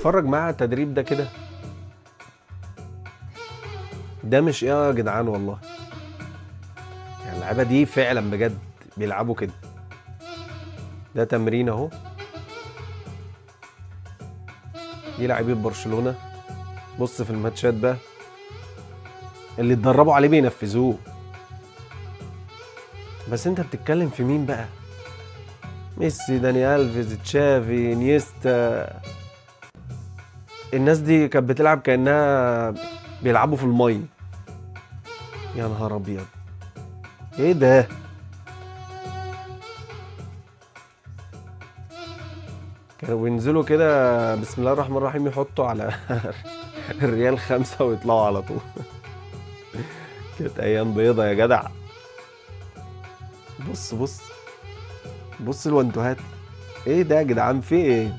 اتفرج معاه على التدريب ده كده. ده مش ايه يا جدعان والله، يعني اللعيبه دي فعلا بجد بيلعبوا كده. ده تمرين اهو، دي لعيبه برشلونه. بص في الماتشات بقى اللي اتدربوا عليه بينفذوه. بس انت بتتكلم في مين بقى؟ ميسي، داني الفيز، تشافي، انيستا. الناس دي كانت بتلعب كانها بيلعبوا في الميه. يا نهار ابيض، ايه ده؟ كانوا بينزلوا كده بسم الله الرحمن الرحيم يحطوا على الريال 5 ويطلعوا على طول. كانت ايام بيضة يا جدع. بص بص، بص الوانتوهات. ايه ده يا جدعان، في ايه؟